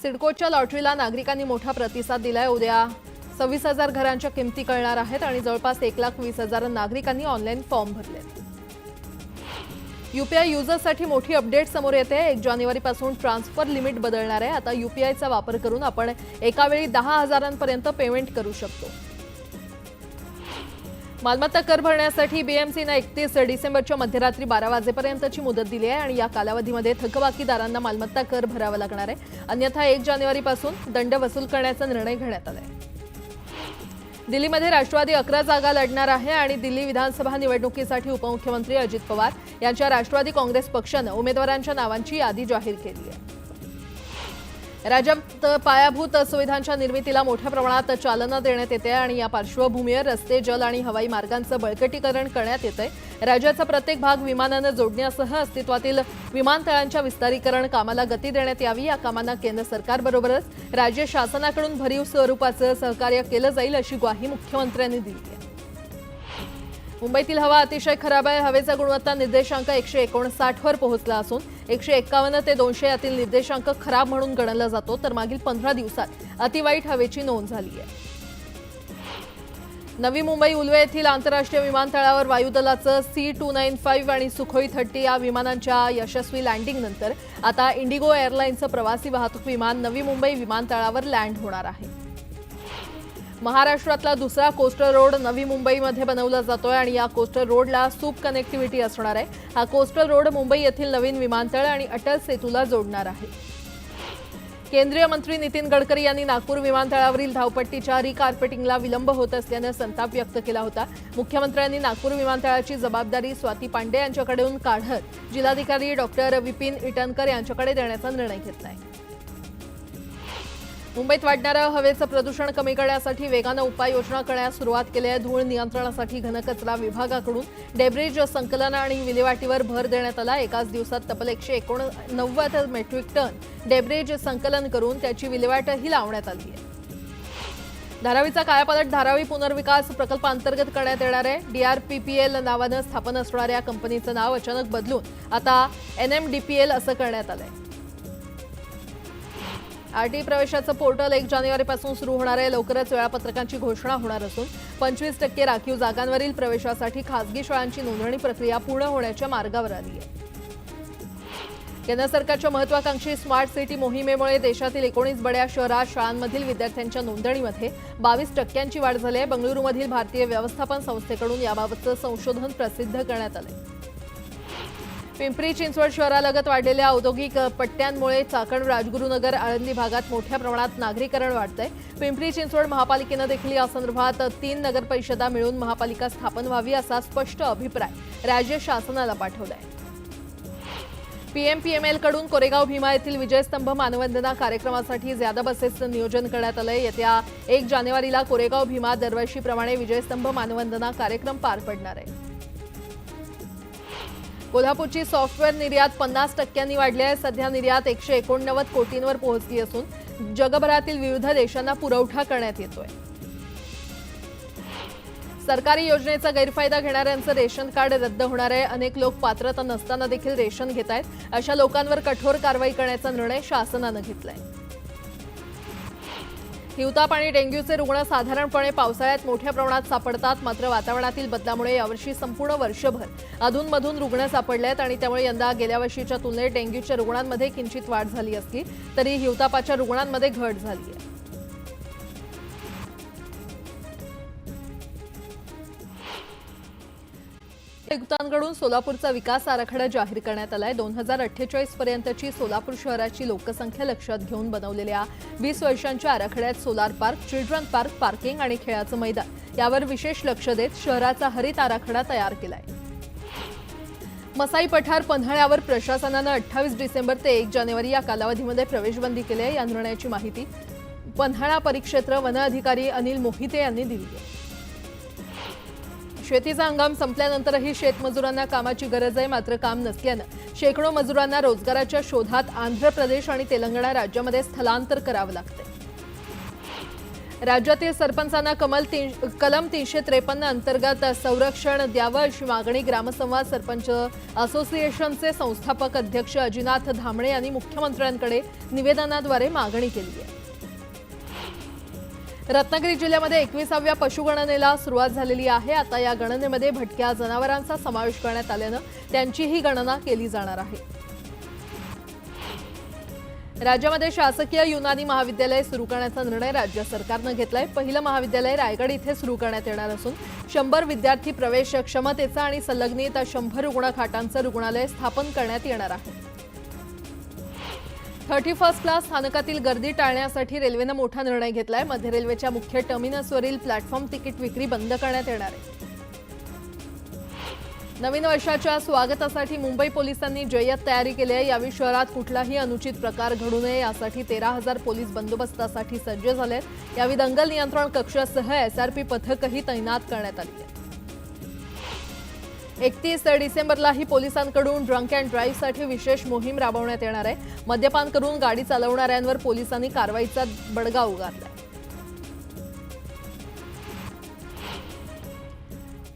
सिडकोच्या लॉटरीला नागरिकांनी मोठा प्रतिसाद दिलाय। उद्या 26,000 घरांच्या किमती कळणार आहेत आणि जवळपास 1,20,000 नागरिकांनी ऑनलाईन फॉर्म भरलेत। यूपीआय युजर्ससाठी मोठी अपडेट समोर येते। 1 जानेवारीपासून ट्रान्सफर लिमिट बदलणार आहे। आता यूपीआयचा वापर करून आपण एका वेळी 10,000पर्यंत पेमेंट करू शकतो। मालमत्ता कर भरण्यासाठी बीएमसीने 31 डिसेंबरच्या मध्यरात्री 12 वाजेपर्यंतची मुदत दिली आहे आणि या कालावधीमध्ये थकबाकीदारांना मालमत्ता कर भरावा लागणार आहे। अन्यथा 1 जानेवारीपासून दंड वसूल करण्याचा निर्णय घेण्यात आला आहे। दिल्लीमध्ये राष्ट्रवादी 11 जागा लढणार आहे आणि दिल्ली विधानसभा निवडणुकीसाठी उपमुख्यमंत्री अजित पवार यांच्या राष्ट्रवादी काँग्रेस पक्षाने उमेदवारांच्या नावांची यादी जाहीर केली आहे। राज्यात पायाभूत सुविधांच्या निर्मितीला मोठ्या प्रमाणात चालना देण्यात येते आणि या पार्श्वभूमीवर रस्ते, जल आणि हवाई मार्गांचं बळकटीकरण करण्यात येतंय। राज्याचा प्रत्येक भाग विमानानं जोडण्यासह अस्तित्वातील विमानतळांच्या विस्तारीकरण कामाला गती देण्यात यावी। या कामांना केंद्र सरकारबरोबरच राज्य शासनाकडून भरीव स्वरूपाचं सहकार्य केलं जाईल अशी ग्वाही मुख्यमंत्र्यांनी दिली आहे। मुंबईतील हवा अतिशय खराब आहे। हवेचा गुणवत्ता निर्देशांक 159 वर पोहोचला असून 151 ते 200 यातील निर्देशांक खराब म्हणून गणला जातो, तर मागील 15 दिवसात अतिवाईट हवेची नोंद झाली आहे। नवी मुंबई उल्वे येथील आंतरराष्ट्रीय विमानतळावर वायुदलाचं C-295 आणि सुखोई 30 या विमानांच्या यशस्वी लँडिंगनंतर आता इंडिगो एअरलाईनचं प्रवासी वाहतूक विमान नवी मुंबई विमानतळावर लँड होणार आहे। महाराष्ट्रातला दुसरा कोस्टल रोड नवी मुंबईमध्ये बनवला जातोय आणि या कोस्टल रोडला सूप कनेक्टिव्हिटी असणार आहे। हा कोस्टल रोड मुंबई येथील नवीन विमानतळ आणि अटल सेतूला जोडणार आहे। केंद्रीय मंत्री नितीन गडकरी यांनी नागपूर विमानतळावरील धावपट्टीच्या रिकार्पेटिंगला विलंब होत असल्याने संताप व्यक्त केला होता। मुख्यमंत्र्यांनी नागपूर विमानतळाची जबाबदारी स्वाती पांडे यांच्याकडून काढत जिल्हाधिकारी डॉक्टर विपिन इटनकर यांच्याकडे देण्याचा निर्णय घेतलाय। मुंबईत वाढणाऱ्या हवेचं प्रदूषण कमी करण्यासाठी वेगानं उपाययोजना करण्यास सुरुवात केली आहे। धूळ नियंत्रणासाठी घनकचरा विभागाकडून डेब्रिज संकलन आणि विल्हेवाटीवर भर देण्यात आला। एकाच दिवसात तब्बल 189 मेट्रिक टन डेब्रिज संकलन करून त्याची विल्हेवाटही लावण्यात आली आहे। धारावीचा कायापालट धारावी पुनर्विकास प्रकल्पांतर्गत करण्यात येणार आहे। DRPPL नावानं स्थापन असणाऱ्या कंपनीचं नाव अचानक बदलून आता NMDPL असं करण्यात आलंय। आरटी प्रवेशाचं पोर्टल 1 जानेवारीपासून सुरू होणार आहे। लवकरच वेळापत्रकांची घोषणा होणार असून 25% राखीव जागांवरील प्रवेशासाठी खासगी शाळांची नोंदणी प्रक्रिया पूर्ण होण्याच्या मार्गावर आली आहे। केंद्र सरकारच्या महत्त्वाकांक्षी स्मार्ट सिटी मोहिमेमुळे देशातील 19 बड्या शहरात शाळांमधील विद्यार्थ्यांच्या नोंदणीमध्ये 22% वाढ झाली आहे। बंगळुरूमधील भारतीय व्यवस्थापन संस्थेकडून याबाबतचं संशोधन प्रसिद्ध करण्यात आलं। पिंपरी चिंचवड शहरालगत वाढलेल्या औद्योगिक पट्ट्यांमुळे चाकण, राजगुरुनगर, आळंदी भागात मोठ्या प्रमाणात नागरीकरण वाढतंय। पिंपरी चिंचवड महापालिकेनं देखील या संदर्भात 3 नगरपरिषदा मिळून महापालिका स्थापन व्हावी असा स्पष्ट अभिप्राय राज्य शासनाला पाठवलाय। PMPML कडून कोरेगाव भीमा येथील विजयस्तंभ मानवंदना कार्यक्रमासाठी ज्यादा बसेसचं नियोजन करण्यात आलंय। येत्या 1 जानेवारीला कोरेगाव भीमा दरवर्षीप्रमाणे विजयस्तंभ मानवंदना कार्यक्रम पार पडणार आहे। कोल्हापूरची सॉफ्टवेअर निर्यात 50% वाढली आहे। सध्या निर्यात 189 कोटींवर पोहोचली असून जगभरातील विविध देशांना पुरवठा करण्यात येतोय। सरकारी योजनेचा गैरफायदा घेणाऱ्यांचं रेशन कार्ड रद्द होणार आहे। अनेक लोक पात्रता नसताना देखील रेशन घेत आहेत। अशा लोकांवर कठोर कारवाई करण्याचा निर्णय शासनानं घेतलाय। हिवताप आणि डेंग्यूचे रुग्ण साधारणपणे पावसाळ्यात मोठ्या प्रमाणात सापडतात, मात्र वातावरणातील बदलामुळे यावर्षी संपूर्ण वर्षभर अधूनमधून रुग्ण सापडले आहेत आणि त्यामुळे यंदा गेल्या वर्षीच्या तुलनेत डेंग्यूच्या रुग्णांमध्ये किंचित वाढ झाली असली तरी हिवतापाच्या रुग्णांमध्ये घट झाली आहे। आयुक्तांकडून सोलापूरचा विकास आराखडा जाहीर करण्यात आलाय। 2048 पर्यंतची सोलापूर शहराची लोकसंख्या लक्षात घेऊन बनवलेल्या 20 वर्षांच्या आराखड्यात solar park, children park, parking आणि खेळाचं मैदान यावर विशेष लक्ष देत शहराचा हरित आराखडा तयार केलाय। मसाई पठार पन्हाळ्यावर प्रशासनानं 28 डिसेंबर ते 1 जानेवारी या कालावधीमध्ये प्रवेशबंदी केली आहे। या निर्णयाची माहिती पन्हाळा परिक्षेत्र वन अधिकारी अनिल मोहिते यांनी दिली आहे। शेतीचा हंगाम संपल्यानंतरही शेतमजुरांना कामाची गरज आहे, मात्र काम नसल्यानं शेकडो मजुरांना रोजगाराच्या शोधात आंध्र प्रदेश आणि तेलंगणा राज्यामध्ये स्थलांतर करावं लागतंय। राज्यातील सरपंचांना कलम 353 अंतर्गत संरक्षण द्यावं अशी मागणी ग्रामसंवाद सरपंच असोसिएशनचे संस्थापक अध्यक्ष अजिनाथ धामणे यांनी मुख्यमंत्र्यांकडे निवेदनाद्वारे मागणी केली आहे। रत्नागिरी जिल्ह्यामध्ये 21व्या पशुगणनेला सुरुवात झालेली आहे। आता या गणनेमध्ये भटक्या जनावरांचा समावेश करण्यात आल्यानं त्यांचीही गणना केली जाणार आहे। राज्यामध्ये शासकीय युनानी महाविद्यालय सुरू करण्याचा निर्णय राज्य सरकारनं घेतलाय। पहिलं महाविद्यालय रायगड इथे सुरू करण्यात येणार असून 100 विद्यार्थी प्रवेश क्षमतेचं आणि संलग्नित 100 रुग्णखाटांचं रुग्णालय स्थापन करण्यात येणार आहे। 31st क्लास स्थानकातील गर्दी टाळण्यासाठी रेल्वेनं मोठा निर्णय घेतलाय। मध्य रेल्वेच्या मुख्य टर्मिनसवरील प्लॅटफॉर्म तिकीट विक्री बंद करण्यात येणार आहे। नवीन वर्षाच्या स्वागतासाठी मुंबई पोलिसांनी जय्यत तयारी केली आहे। यावेळी शहरात कुठलाही अनुचित प्रकार घडू नये यासाठी 13,000 पोलीस बंदोबस्तासाठी सज्ज झाले आहेत। यावेळी दंगल नियंत्रण कक्षासह SRP पथकही तैनात करण्यात आली आहे। 31 डिसेंबरलाही पोलिसांकडून ड्रंक अँड ड्राईव्हसाठी विशेष मोहीम राबवण्यात येणार आहे। मद्यपान करून गाडी चालवणाऱ्यांवर पोलिसांनी कारवाईचा बडगा उगारला।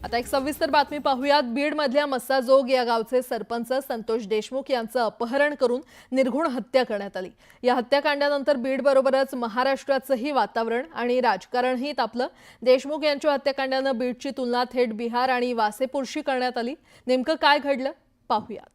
आता एक सविस्तर बातमी पाहूयात। बीडमधल्या मस्साजोग या गावचे सरपंच संतोष देशमुख यांचं अपहरण करून निर्घुण हत्या करण्यात आली। या हत्याकांडानंतर बीडबरोबरच महाराष्ट्राचंही वातावरण आणि राजकारणही तापलं। देशमुख यांच्या हत्याकांडानं बीडची तुलना थेट बिहार आणि वासेपूरशी करण्यात आली। नेमकं काय घडलं पाहूयात।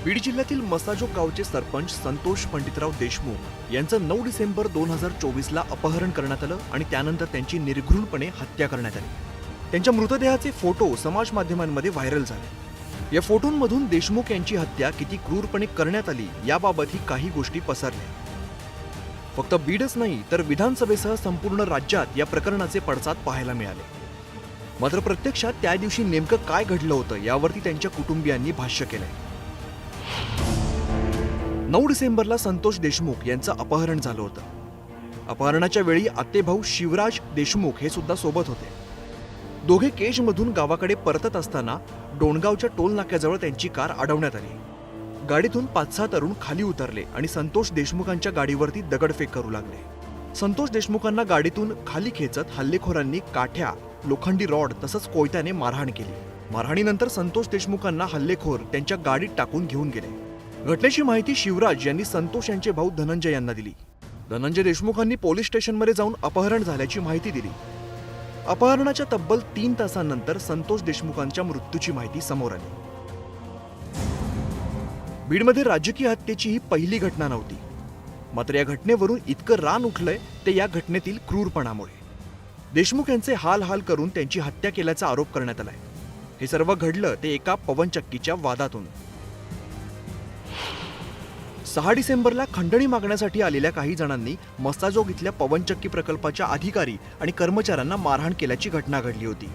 बीड जिल्ह्यातील मस्साजोग गावचे सरपंच संतोष पंडितराव देशमुख यांचं 9 डिसेंबर 2024ला अपहरण करण्यात आलं आणि त्यानंतर त्यांची निर्घृणपणे हत्या करण्यात आली। त्यांच्या मृतदेहाचे फोटो समाज माध्यमांमध्ये व्हायरल झाले। या फोटोंमधून देशमुख यांची हत्या किती क्रूरपणे करण्यात आली याबाबतही काही गोष्टी पसरल्या। फक्त बीडच नाही तर विधानसभेसह संपूर्ण राज्यात या प्रकरणाचे पडसाद पाहायला मिळाले। मात्र प्रत्यक्षात त्या दिवशी नेमकं काय घडलं होतं यावरती त्यांच्या कुटुंबियांनी भाष्य केलंय। 9 डिसेंबरला संतोष देशमुख यांचं अपहरण झालं होतं। अपहरणाच्या वेळी आत्तेभाऊ शिवराज देशमुख हे सुद्धा सोबत होते। दोघे केजमधून गावाकडे परतत असताना डोणगावच्या टोल नाक्याजवळ त्यांची कार अडवण्यात आली। गाडीतून 5-6 तरुण खाली उतरले आणि संतोष देशमुखांच्या गाडीवरती दगडफेक करू लागले। संतोष देशमुखांना गाडीतून खाली खेचत हल्लेखोरांनी काठ्या, लोखंडी रॉड तसंच कोयत्याने मारहाण केली। मारहाणीनंतर संतोष देशमुखांना हल्लेखोर त्यांच्या गाडीत टाकून घेऊन गेले। घटनेची माहिती शिवराज यांनी संतोष यांचे भाऊ धनंजय यांना दिली। धनंजय देशमुखांनी पोलीस स्टेशनमध्ये जाऊन अपहरण झाल्याची माहिती दिली। अपहरणाच्या तब्बल 3 तासांनंतर संतोष देशमुखांच्या मृत्यूची माहिती समोर आली। बीडमध्ये राजकीय हत्येची ही पहिली घटना नव्हती। मात्र या घटनेवरून इतकं रान उठलंय ते या घटनेतील क्रूरपणामुळे। देशमुख यांचे हाल करून त्यांची हत्या केल्याचा आरोप करण्यात आलाय। हे सर्व घडलं ते एका पवनचक्कीच्या वादातून। 6 डिसेंबरला खंडणी मागण्यासाठी आलेल्या काही जणांनी मस्साजोग इथल्या पवनचक्की प्रकल्पाच्या अधिकारी आणि कर्मचाऱ्यांना मारहाण केल्याची घटना घडली होती।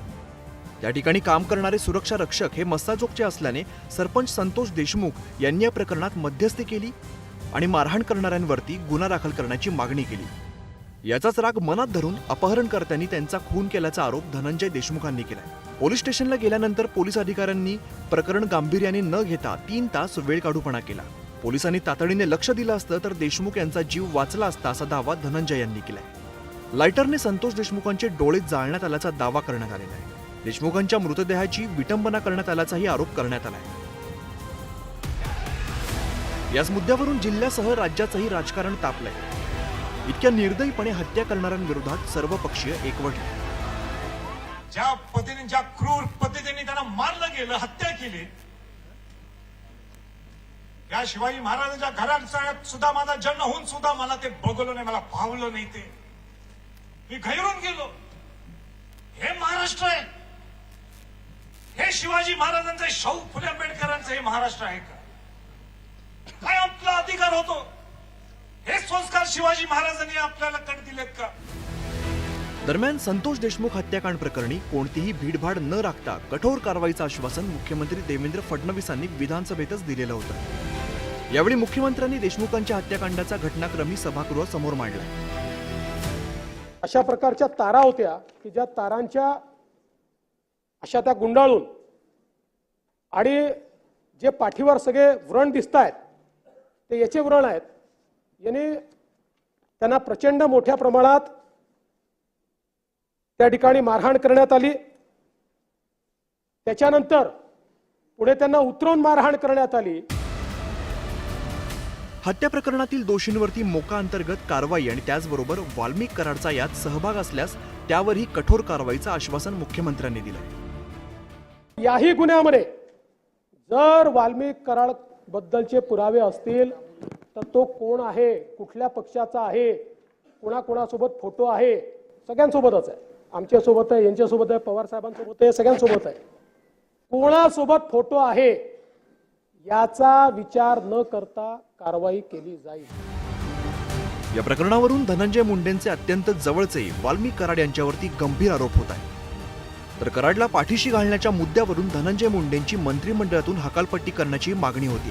त्या ठिकाणी काम करणारे सुरक्षा रक्षक हे मस्साजोगचे असल्याने सरपंच संतोष देशमुख यांनी या प्रकरणात मध्यस्थी केली आणि मारहाण करणाऱ्यांवरती गुन्हा दाखल करण्याची मागणी केली। याचाच राग मनात धरून अपहरणकर्त्यांनी त्यांचा खून केल्याचा आरोप धनंजय देशमुखांनी केलाय। पोलीस स्टेशनला गेल्यानंतर पोलीस अधिकाऱ्यांनी प्रकरण गांभीर्याने न घेता 3 तास वेळकाढूपणा केला। पोलिसांनी तातडीने लक्ष दिलं असतं तर देशमुख यांचा जीव वाचला असता असा दावा धनंजय यांनी केलाय। लायटरने संतोष देशमुखांचे डोळे जाळण्यात आल्याचा दावा करण्यात आलेला आहे। देशमुखांच्या मृतदेहाची विटंबना करण्यात आल्याचाही आरोप करण्यात आलाय। याच मुद्द्यावरून जिल्ह्यासह राज्याचंही राजकारण तापलंय। इतक्या निर्दयीपणे हत्या करणाऱ्यांविरोधात सर्वपक्षीय एकवटले। ज्या पद्धतीने ज्या क्रूर पद्धतीने त्यांना मारलं गेलं, हत्या केली, या शिवाजी महाराजांच्या घरात सुद्धा माझा जन्म होऊन सुद्धा मला ते बघवलं नाही, मला पावलं नाही। ते मी घाईरून गेलो। हे महाराष्ट्र आहे? हे शिवाजी महाराजांचं, शाहू फुले आंबेडकरांचं हे महाराष्ट्र आहे का? काय आपला अधिकार होतो? हे संस्कार शिवाजी महाराजांनी आपल्याला कड दिलेत का? दरम्यान संतोष देशमुख हत्याकांड प्रकरणी कोणतीही भीडभाड न राखता कठोर कारवाईचं आश्वासन मुख्यमंत्री देवेंद्र फडणवीसांनी विधानसभेतच दिलेलं होतं। यावेळी मुख्यमंत्र्यांनी देशमुखांच्या हत्याकांडाचा घटनाक्रमी सभागृहासमोर मांडला। अशा प्रकारच्या तारा होत्या की ज्या तारांच्या अशा त्या गुंडाळून आणि जे पाठीवर सगळे व्रण दिसतायत ते याचे व्रण आहेत याने त्यांना प्रचंड मोठ्या प्रमाणात त्या ठिकाणी मारहाण करण्यात आली। त्याच्यानंतर पुढे त्यांना उतरवून मारहाण करण्यात आली। हत्या प्रकरणातील दोषींवरती मोका अंतर्गत कारवाई आणि त्याचबरोबर वाल्मिक कराडचा यात सहभाग असल्यास त्यावरही कठोर कारवाईचं आश्वासन मुख्यमंत्र्यांनी दिलं। याही गुन्ह्यामध्ये जर वाल्मिक कराड बद्दलचे पुरावे असतील तर तो कोण आहे, कुठल्या पक्षाचा आहे, कोणाकोणासोबत फोटो आहे, सगळ्यांसोबतच आहे। आमच्यासोबत आहे, यांच्यासोबत आहे, पवार साहेबांसोबत आहे, सगळ्यांसोबत आहे। कोणासोबत फोटो आहे याचा विचार न करता कारवाई केली जाईल। या प्रकरणावरून धनंजय मुंडेंचे अत्यंत जवळचे वाल्मिक कराड यांच्यावरती गंभीर आरोप होत आहे। तर कराडला पाठीशी घालण्याच्या मुद्द्यावरून धनंजय मुंडेंची मंत्रिमंडळातून हकालपट्टी करण्याची मागणी होती।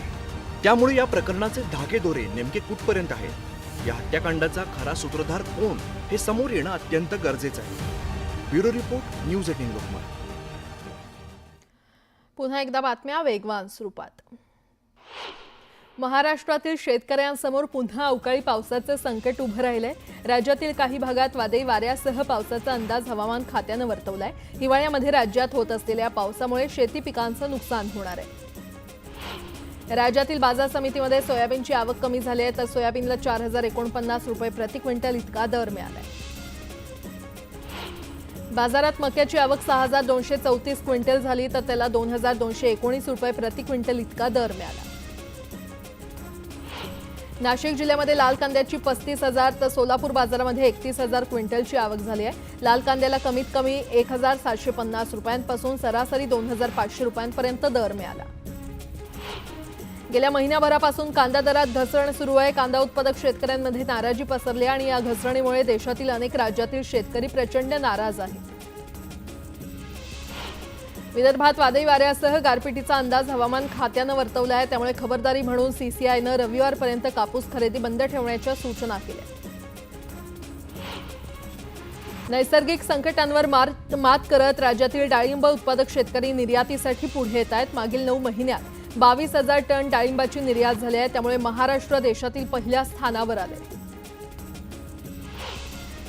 त्यामुळे या प्रकरणाचे धागेदोरे नेमके कुठपर्यंत आहेत, या हत्याकांडाचा खरा सूत्रधार कोण हे समोर येणं अत्यंत गरजेचं आहे। Bureau report, news 18 Lokmat. पुन्हा एकदा बातम्या वेगवान स्वरूपात। महाराष्ट्रातील शेतकऱ्यांसमोर पुन्हा अवकाळी पावसाचं संकट उभं राहिलंय। राज्यातील काही भागात वादळी वाऱ्यासह पावसाचा अंदाज हवामान खात्यानं वर्तवलाय। हिवाळ्यामध्ये राज्यात होत असलेल्या पावसामुळे शेती पिकांचं नुकसान होणार आहे। राज्यातील बाजार समितीमध्ये सोयाबीनची आवक कमी झाली आहे, तर सोयाबीनला 4049 रुपये प्रति क्विंटल इतका दर मिळालाय। बाजारात मक्याची आवक 6234 क्विंटल झाली, तर त्याला 2219 रुपये प्रति क्विंटल इतका दर मिळाला। नाशिक जिल्ह्यामध्ये लाल कांद्याची 35,000 तर सोलापूर बाजारामध्ये 31,000 क्विंटलची आवक झाली आहे। लाल कांद्याला कमीत कमी 1750 रुपयांपासून सरासरी 2500 रुपयांपर्यंत दर मिळाला। गेल्या महिन्याभरापासून कांदा दरात घसरण सुरू आहे। कांदा उत्पादक शेतकऱ्यांमध्ये नाराजी पसरली आणि या घसरणीमुळे देशातील अनेक राज्यातील शेतकरी प्रचंड नाराज आहेत। विदर्भात वादळी वाऱ्यासह गारपिटीचा अंदाज हवामान खात्यानं वर्तवला आहे, त्यामुळे खबरदारी म्हणून सीसीआयनं रविवारपर्यंत कापूस खरेदी बंद ठेवण्याच्या सूचना केल्या। नैसर्गिक संकटांवर मात करत राज्यातील डाळिंब उत्पादक शेतकरी निर्यातीसाठी पुढे येत आहेत। मागील 9 महिन्यात 22,000 टन डाळिंबाची निर्यात झाली आहे, त्यामुळे महाराष्ट्र देशातील पहिल्या स्थानावर आले।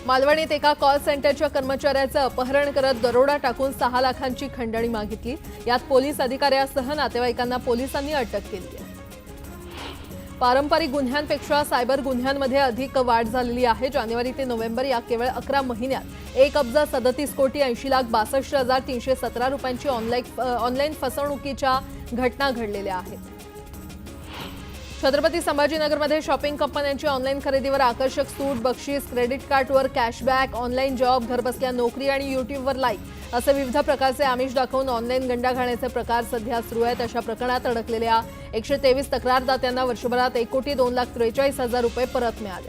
मालवणीत एका कॉल सेंटरच्या कर्मचाऱ्याचं अपहरण करत दरोडा टाकून 6 लाखांची खंडणी मागितली। यात पोलीस अधिकाऱ्यासह नातेवाईकांना पोलिसांनी अटक केली आहे। पारंपरिक गुन्ह्यांपेक्षा सायबर गुन्ह्यांमध्ये अधिक वाढ झालेली आहे। जानेवारी ते नोव्हेंबर या केवळ 11 महिन्यात 1,37,62,62,317 रुपयांची ऑनलाईन फसवणुकीच्या घटना घडलेल्या आहेत। छत्रपती संभाजीनगरमध्ये शॉपिंग कंपन्यांची ऑनलाईन खरेदीवर आकर्षक सूट, बक्षीस, क्रेडिट कार्डवर कॅशबॅक, ऑनलाईन जॉब, घरबसल्या नोकरी आणि युट्यूबवर लाईक असे विविध प्रकारचे आमिष दाखवून ऑनलाईन गंडा घालण्याचे प्रकार सध्या सुरू आहेत। अशा प्रकरणात अडकलेल्या 123 तक्रारदात्यांना वर्षभरात 1,02,43,000 रुपये परत मिळाले।